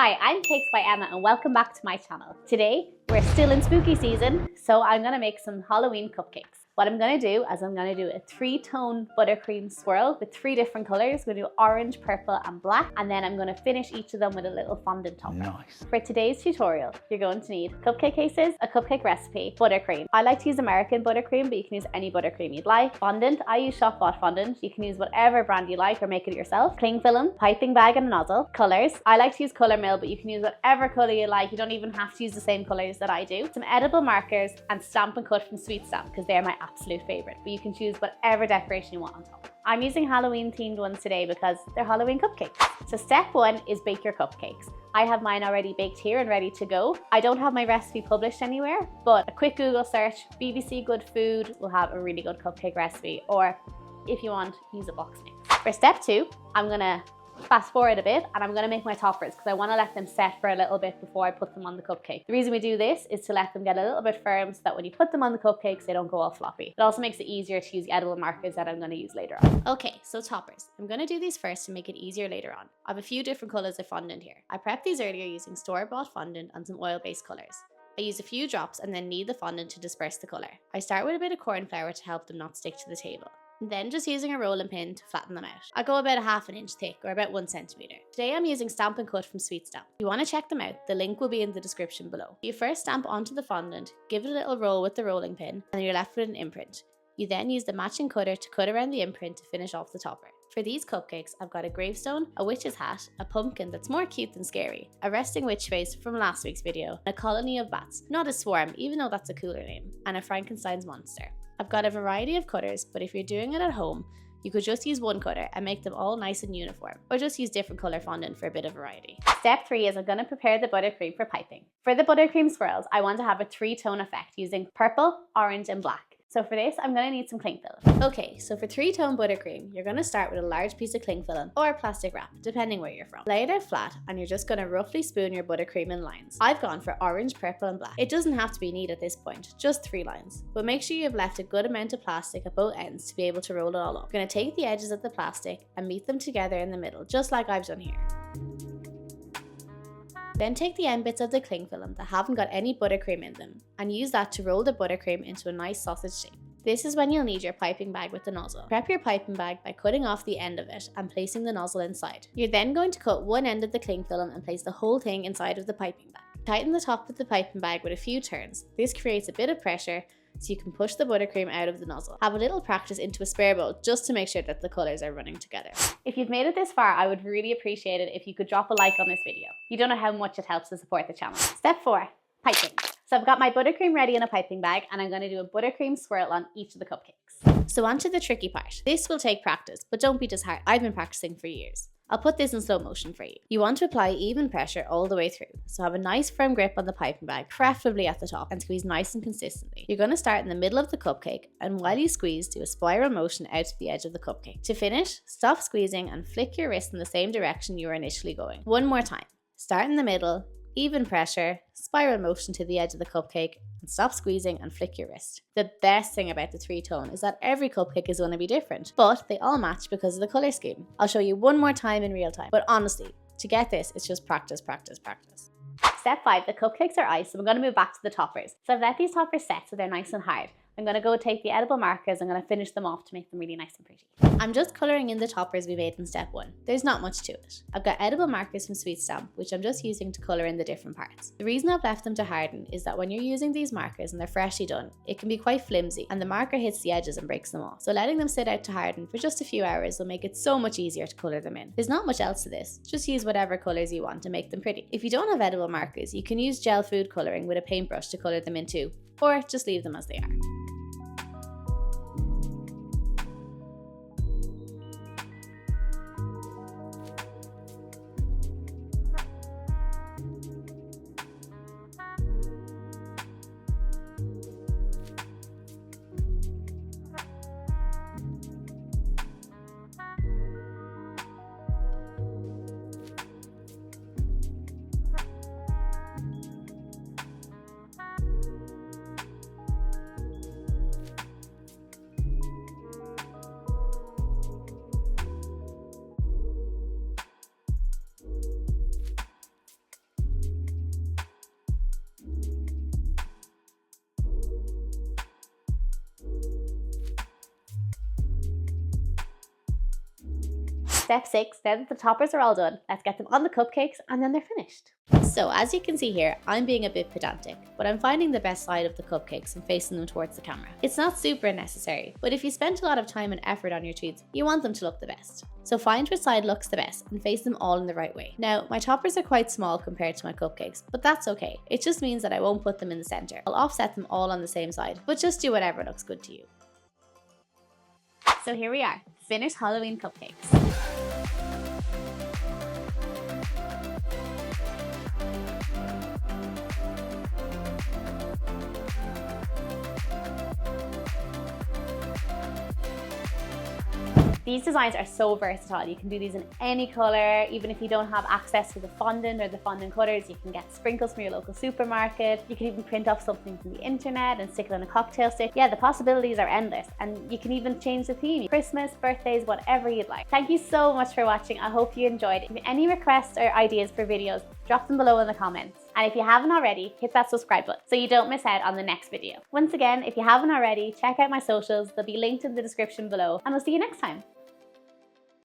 Hi, I'm Cakes by Emma and welcome back to my channel. Today, we're still in spooky season, so I'm gonna make some Halloween cupcakes. What I'm gonna do is I'm gonna do a 3-tone buttercream swirl with 3 different colors. We're gonna do orange, purple, and black, and then I'm gonna finish each of them with a little fondant topper. Nice. For today's tutorial, you're going to need cupcake cases, a cupcake recipe, buttercream. I like to use American buttercream, but you can use any buttercream you'd like. Fondant, I use shop bought fondant. You can use whatever brand you like or make it yourself. Cling film, piping bag and a nozzle. Colors, I like to use Color Mill, but you can use whatever color you like. You don't even have to use the same colors that I do. Some edible markers and Stamp and Cut from Sweet Stamp, because they're my absolute favorite, but you can choose whatever decoration you want on top. I'm using Halloween themed ones today because they're Halloween cupcakes. So step 1 is bake your cupcakes. I have mine already baked here and ready to go. I don't have my recipe published anywhere, but a quick Google search, BBC Good Food will have a really good cupcake recipe, or if you want, use a box mix. For step 2, I'm gonna fast forward a bit and I'm gonna make my toppers because I wanna let them set for a little bit before I put them on the cupcake. The reason we do this is to let them get a little bit firm so that when you put them on the cupcakes, they don't go all floppy. It also makes it easier to use the edible markers that I'm gonna use later on. Okay, so toppers. I'm gonna do these first to make it easier later on. I have a few different colors of fondant here. I prepped these earlier using store-bought fondant and some oil-based colors. I use a few drops and then knead the fondant to disperse the color. I start with a bit of corn flour to help them not stick to the table. Then just using a rolling pin to flatten them out. I go about a ½ inch thick or about 1 centimeter. Today I'm using Stamp and Cut from Sweet Stamp. If you want to check them out, the link will be in the description below. You first stamp onto the fondant, give it a little roll with the rolling pin, and you're left with an imprint. You then use the matching cutter to cut around the imprint to finish off the topper. For these cupcakes, I've got a gravestone, a witch's hat, a pumpkin that's more cute than scary, a resting witch face from last week's video, and a colony of bats, not a swarm, even though that's a cooler name, and a Frankenstein's monster. I've got a variety of cutters, but if you're doing it at home, you could just use one cutter and make them all nice and uniform, or just use different color fondant for a bit of variety. Step 3 is I'm going to prepare the buttercream for piping. For the buttercream swirls, I want to have a 3-tone effect using purple, orange, and black. So for this, I'm going to need some cling film. Okay, so for 3-tone buttercream, you're going to start with a large piece of cling film or plastic wrap, depending where you're from. Lay it out flat and you're just going to roughly spoon your buttercream in lines. I've gone for orange, purple and black. It doesn't have to be neat at this point, just 3 lines. But make sure you've left a good amount of plastic at both ends to be able to roll it all up. You're going to take the edges of the plastic and meet them together in the middle, just like I've done here. Then take the end bits of the cling film that haven't got any buttercream in them and use that to roll the buttercream into a nice sausage shape. This is when you'll need your piping bag with the nozzle. Prep your piping bag by cutting off the end of it and placing the nozzle inside. You're then going to cut one end of the cling film and place the whole thing inside of the piping bag. Tighten the top of the piping bag with a few turns. This creates a bit of pressure so you can push the buttercream out of the nozzle. Have a little practice into a spare bowl just to make sure that the colors are running together. If you've made it this far, I would really appreciate it if you could drop a like on this video. You don't know how much it helps to support the channel. Step 4, piping. So I've got my buttercream ready in a piping bag and I'm going to do a buttercream swirl on each of the cupcakes. So on to the tricky part. This will take practice, but don't be disheartened. I've been practicing for years. I'll put this in slow motion for you. You want to apply even pressure all the way through. So have a nice firm grip on the piping bag, preferably at the top, and squeeze nice and consistently. You're going to start in the middle of the cupcake, and while you squeeze, do a spiral motion out to the edge of the cupcake. To finish, stop squeezing and flick your wrist in the same direction you were initially going. One more time. Start in the middle, even pressure, spiral motion to the edge of the cupcake, and stop squeezing and flick your wrist. The best thing about the 3-tone is that every cupcake is going to be different, but they all match because of the color scheme. I'll show you one more time in real time, but honestly, to get this, it's just practice, practice, practice. Step 5, the cupcakes are iced, so I'm going to move back to the toppers. So I've let these toppers set so they're nice and hard. I'm going to go take the edible markers. I'm going to finish them off to make them really nice and pretty. I'm just colouring in the toppers we made in step 1. There's not much to it. I've got edible markers from Sweet Stamp, which I'm just using to colour in the different parts. The reason I've left them to harden is that when you're using these markers and they're freshly done, it can be quite flimsy and the marker hits the edges and breaks them off. So letting them sit out to harden for just a few hours will make it so much easier to colour them in. There's not much else to this. Just use whatever colours you want to make them pretty. If you don't have edible markers, you can use gel food colouring with a paintbrush to colour them in too, or just leave them as they are. Step 6, now that the toppers are all done, let's get them on the cupcakes and then they're finished. So as you can see here, I'm being a bit pedantic, but I'm finding the best side of the cupcakes and facing them towards the camera. It's not super necessary, but if you spent a lot of time and effort on your treats, you want them to look the best. So find which side looks the best and face them all in the right way. Now, my toppers are quite small compared to my cupcakes, but that's okay. It just means that I won't put them in the center. I'll offset them all on the same side, but just do whatever looks good to you. So here we are, finished Halloween cupcakes. These designs are so versatile. You can do these in any color. Even if you don't have access to the fondant or the fondant cutters, you can get sprinkles from your local supermarket. You can even print off something from the internet and stick it on a cocktail stick. Yeah, the possibilities are endless, and you can even change the theme. Christmas, birthdays, whatever you'd like. Thank you so much for watching. I hope you enjoyed. If you have any requests or ideas for videos, drop them below in the comments. And if you haven't already, hit that subscribe button so you don't miss out on the next video. Once again, if you haven't already, check out my socials. They'll be linked in the description below, and we'll see you next time.